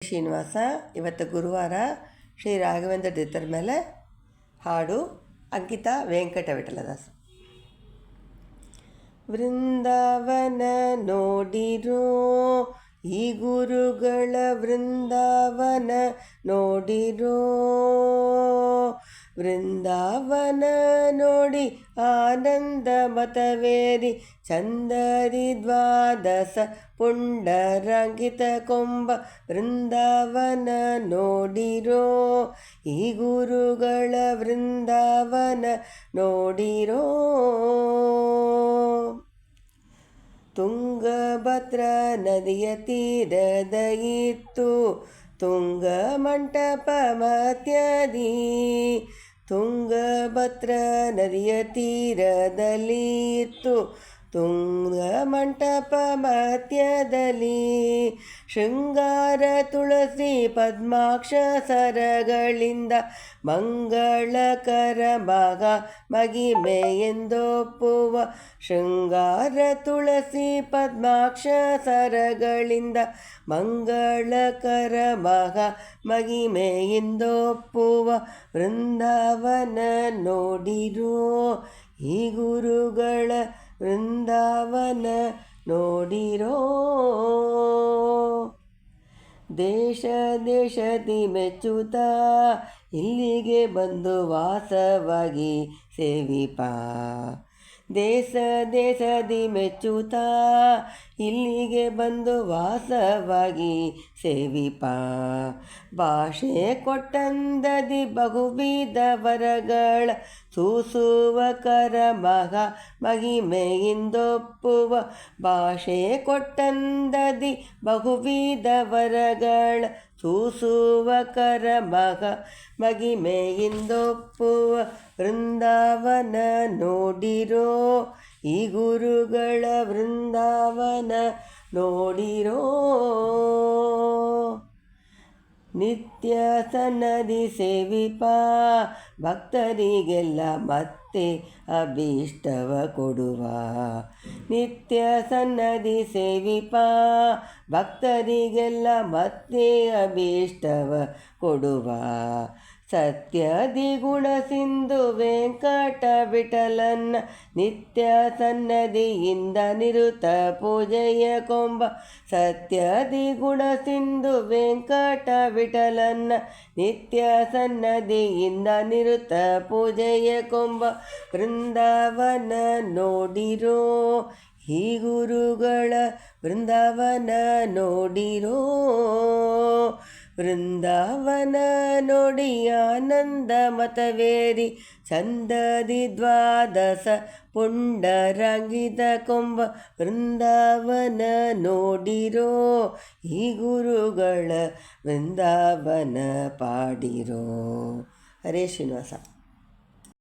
ಶ್ರೀನಿವಾಸ. ಇವತ್ತು ಗುರುವಾರ ಶ್ರೀ ರಾಘವೇಂದ್ರ ತೀರ್ಥರ ಮೇಲೆ ಹಾಡು ಅಂಕಿತ ವೆಂಕಟ ವಿಠಲದಾಸ. ವೃಂದಾವನ ನೋಡಿರೋ ಈ ಗುರುಗಳ ವೃಂದಾವನ ನೋಡಿರೋ, ವೃಂದಾವನ ನೋಡಿ ಆನಂದ ಮತವೇರಿ ಚಂದರಿ ದ್ವಾದಸ ಪುಂಡರಾಂಕಿತ ಕೊಂಬ ವೃಂದಾವನ ನೋಡಿರೋ ಈ ಗುರುಗಳ ವೃಂದಾವನ ನೋಡಿರೋ. ತುಂಗಭದ್ರ ನದಿಯ ತೀರದ ಇತ್ತು ತುಂಗ ಮಂಟಪ ಮಧ್ಯದಿ, ತುಂಗಭದ್ರ ನದಿಯ ತೀರದಲ್ಲಿ ಇತ್ತು ತುಂಗ ಮಂಟಪ ಮಧ್ಯದಲ್ಲಿ, ಶೃಂಗಾರ ತುಳಸಿ ಪದ್ಮಾಕ್ಷ ಸರಗಳಿಂದ ಮಂಗಳಕರ ಮಗ ಮಗಿಮೆ ಎಂದೊಪ್ಪುವ, ಶೃಂಗಾರ ತುಳಸಿ ಪದ್ಮಾಕ್ಷ ಸರಗಳಿಂದ ಮಂಗಳಕರ ಮಗ ಮಗಿಮೆ ಎಂದೊಪ್ಪುವ, ವೃಂದಾವನ ನೋಡಿರೋ ಈ ಗುರುಗಳ ವೃಂದಾವನ ನೋಡಿರೋ. ದೇಶ ದೇಶದಿ ಮೆಚ್ಚುತ್ತಾ ಇಲ್ಲಿಗೆ ಬಂದು ವಾಸವಾಗಿ ಸೇವಿಪ, ದೇಶ ದೇಶದಿ ಮೆಚ್ಚುತ್ತಾ ಇಲ್ಲಿಗೆ ಬಂದು ವಾಸವಾಗಿ ಸೇವಿಪ, ಭಾಷೆ ಕೊಟ್ಟಂದದಿ ಬಹುವಿಧ ವರಗಳ ಸೂಸುವ ಕರ ಮಗ ಮಹಿಮೆಯಿಂದೊಪ್ಪುವ, ಭಾಷೆ ಕೊಟ್ಟಂದದಿ ಬಹುವಿಧ ವರಗಳ ಸೂಸುವ ಕರ ಮಗ ಮಹಿಮೆಯಿಂದೊಪ್ಪುವ, ವೃಂದಾವನ ನೋಡಿರೋ ಈ ಗುರುಗಳ ವೃಂದಾವನ ನೋಡಿರೋ. ನಿತ್ಯ ಸನ್ನದಿ ಸೇವಿಪ ಭಕ್ತರಿಗೆಲ್ಲ ಮತ್ತೆ ಅಭೀಷ್ಟವ ಕೊಡುವ, ನಿತ್ಯ ಸನ್ನದಿ ಸೇವಿಪ ಭಕ್ತರಿಗೆಲ್ಲ ಮತ್ತೆ ಅಭೀಷ್ಟವ ಕೊಡುವ, ಸತ್ಯದಿ ಗುಣ ಸಿಂಧು ವೆಂಕಟ ವಿಠಲನ್ನ ನಿತ್ಯ ಸನ್ನದಿಯಿಂದ ನಿರುತ ಪೂಜೆಯ ಕೊಂಬ, ಸತ್ಯದಿ ಗುಣ ಸಿಂಧು ವೆಂಕಟ ವಿಠಲನ್ನ ನಿತ್ಯ ಸನ್ನದಿಯಿಂದ ನಿರುತ ಪೂಜೆಯ ಕೊಂಬ, ವೃಂದಾವನ ನೋಡಿರೋ ಈ ಗುರುಗಳ ವೃಂದಾವನ ನೋಡಿರೋ. ವೃಂದಾವನ ನೋಡಿ ಆನಂದ ಮತವೇರಿ ಚಂದದಿ ದ್ವಾದಸ ಪುಂಡರಾಂಕಿತ ಕೊಂಬ, ವೃಂದಾವನ ನೋಡಿರೋ ಈ ಗುರುಗಳ ವೃಂದಾವನ ಪಾಡಿರೋ. ಹರೇ ಶ್ರೀನಿವಾಸ.